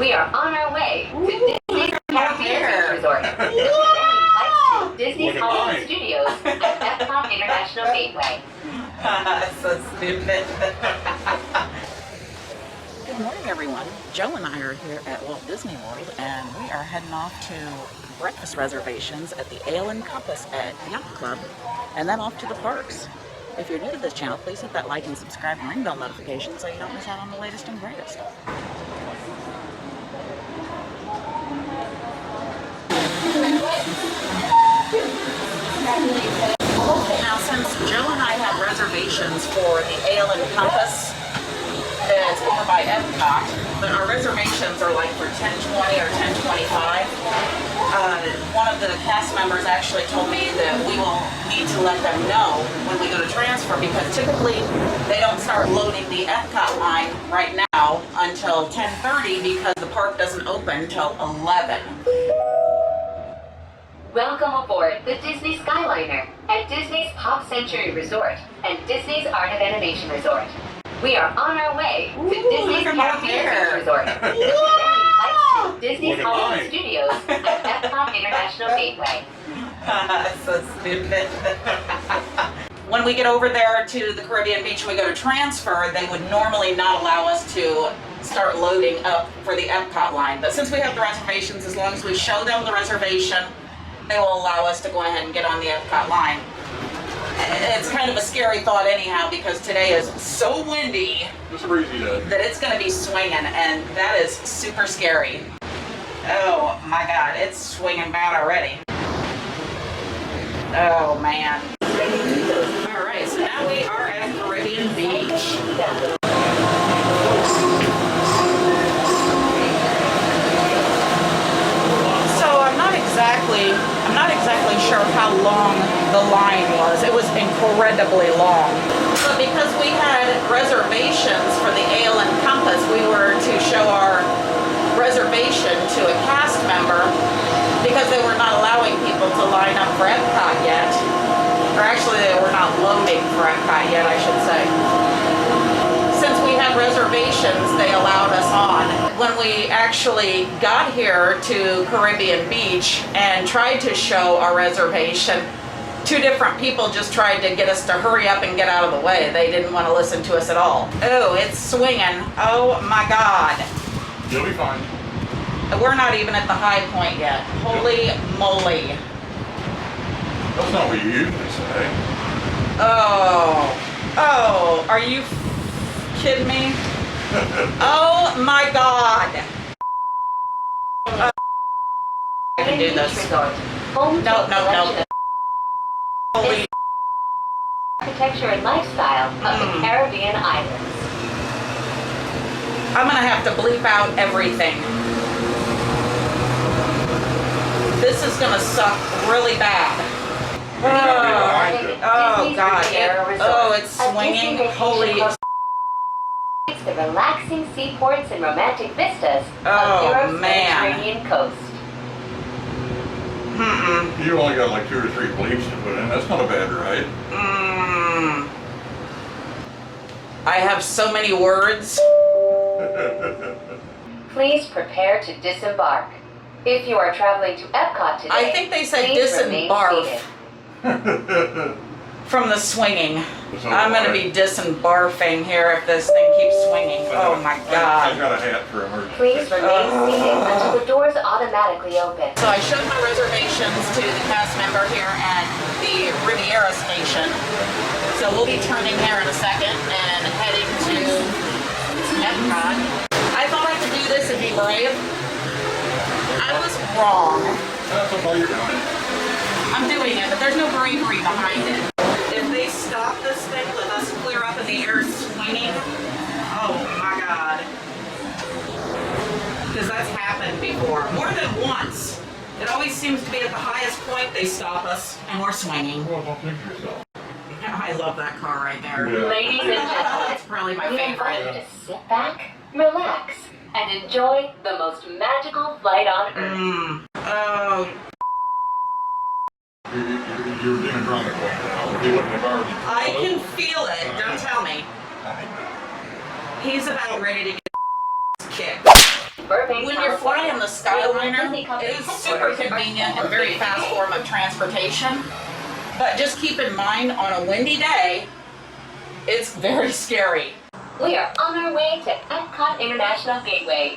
We are on our way to Disney Skyliner Resort. Flights to Disney Hollywood Studios at Epcot International Gateway. So stupid. Good morning, everyone. Joe and I are here at Walt Disney World, and we are heading off to breakfast reservations at the Ale and Compass at Yacht Club, and then off to the parks. If you're new to this channel, please hit that like and subscribe and ring bell notification so you don't miss out on the latest and greatest. Now, since Joe and I have reservations for the Ale and Compass that's over by Epcot, but our reservations are like for 10:20 or 10:25. One of the cast members actually told me that we will need to let them know when we go to transfer, because typically they don't start loading the Epcot line right now until 10:30 because the park doesn't open till 11. Welcome aboard the Disney Skyliner at Disney's Pop Century Resort and Disney's Art of Animation Resort. We are on our way to Disney's Caribbean Resort. Flights to Disney Hollywood Studios at Epcot International Gateway. So stupid. When we get over there to the Caribbean beach, we go to transfer, they would normally not allow us to start loading up for the Epcot line. But since we have the reservations, as long as we show them the reservation, they will allow us to go ahead and get on the Epcot line. It's kind of a scary thought anyhow, because today is so windy that it's going to be swinging, and that is super scary. Oh my God, it's swinging bad already. Oh man. Alright, so now we are at Caribbean Beach. I'm not exactly sure how long the line was. It was incredibly long. But because we had reservations for the Ale and Compass, we were to show our reservation to a cast member because they were not allowing people to line up for Epcot yet. Or actually, they were not loading for Epcot yet, I should say. Since we had reservations, they allowed us on. When we actually got here to Caribbean Beach and tried to show our reservation, two different people just tried to get us to hurry up and get out of the way. They didn't want to listen to us at all. Oh, it's swinging. Oh my God. You'll be fine. We're not even at the high point yet. Holy moly. That's not what you usually say. Oh, are you kidding me? Oh my God. I can do this. No. Holy architecture and lifestyle of the Caribbean islands. I'm gonna have to bleep out everything. This is gonna suck really bad. Oh God. It's swinging. Holy. The relaxing seaports and romantic vistas of Europe's Mediterranean coast. You only got like 2 or 3 bleeps to put in. That's not a bad ride. I have so many words. Please prepare to disembark. If you are traveling to Epcot today, I think they said disembark from the swinging. I'm going to be disembarfing here if this thing keeps swinging. Oh my God. I got a hat for emergency. Please remain seated until the doors automatically open. So I showed my reservations to the cast member here at the Riviera station. So we'll be turning here in a second and heading to Epcot. I thought I could do this and be brave. I was wrong. That's all you're doing. I'm doing it, but there's no bravery behind it. If they stop this thing with us clear up in the air swinging, oh my God. Because that's happened before, more than once. It always seems to be at the highest point they stop us and we're swinging. Well, don't think of yourself. I love that car right there. Yeah. Ladies and gentlemen, It's probably my we invite you favorite. to sit back, relax, and enjoy the most magical flight on Earth. Oh. You're being drunk. I can feel it. Don't tell me. He's about ready to get kicked. Burbank, When you're flying the Skyliner, Disney Company it is super convenient and very fast form of transportation. But just keep in mind, on a windy day, it's very scary. We are on our way to Epcot International Gateway.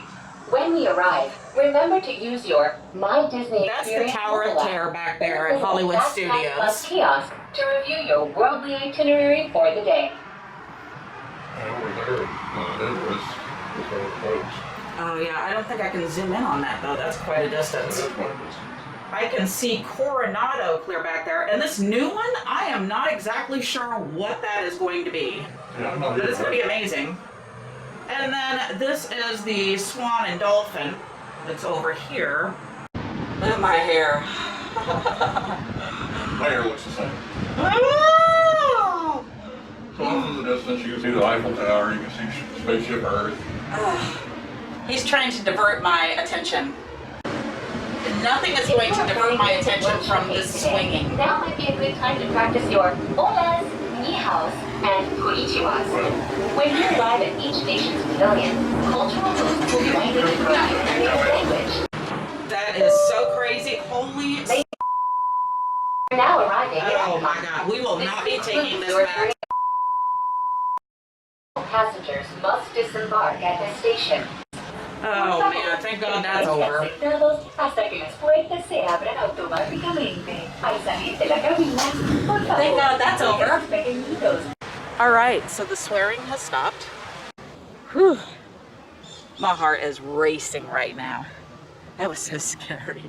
When we arrive, remember to use your My Disney That's the Experience Tower of mobile app. Terror back there at Visit Hollywood Backpack Studios. Plus kiosk to review your worldly itinerary for the day. Over there, Everest, with all the folks. Oh yeah, I don't think I can zoom in on that though. That's quite a distance. That's what it is. I can see Coronado clear back there. And this new one, I am not exactly sure what that is going to be. Yeah, I'm not But it's going to be either. amazing. And then this is the Swan and Dolphin that's over here. Look at my hair. My hair looks the same. Oh! So off in the distance, you can see the Eiffel Tower, you can see Spaceship Earth. He's trying to divert my attention. Nothing is going to divert my attention from this swinging. Now might be a good time to practice your olas, ni haos, and konnichiwas. When you arrive at each nation's pavilion, cultural hosts will be waiting to correct your native language. That is so crazy. Holy... We're now arriving at Oh my Epcot. God, we will not be taking this Your back. Passengers must disembark at this station. Oh man, thank God that's over. Hasta que las puertas se abran automáticamente. Al salir de la cabina, por favor, Thank God that's over. pequeñitos. All right, so the swearing has stopped. Whew. My heart is racing right now. That was so scary.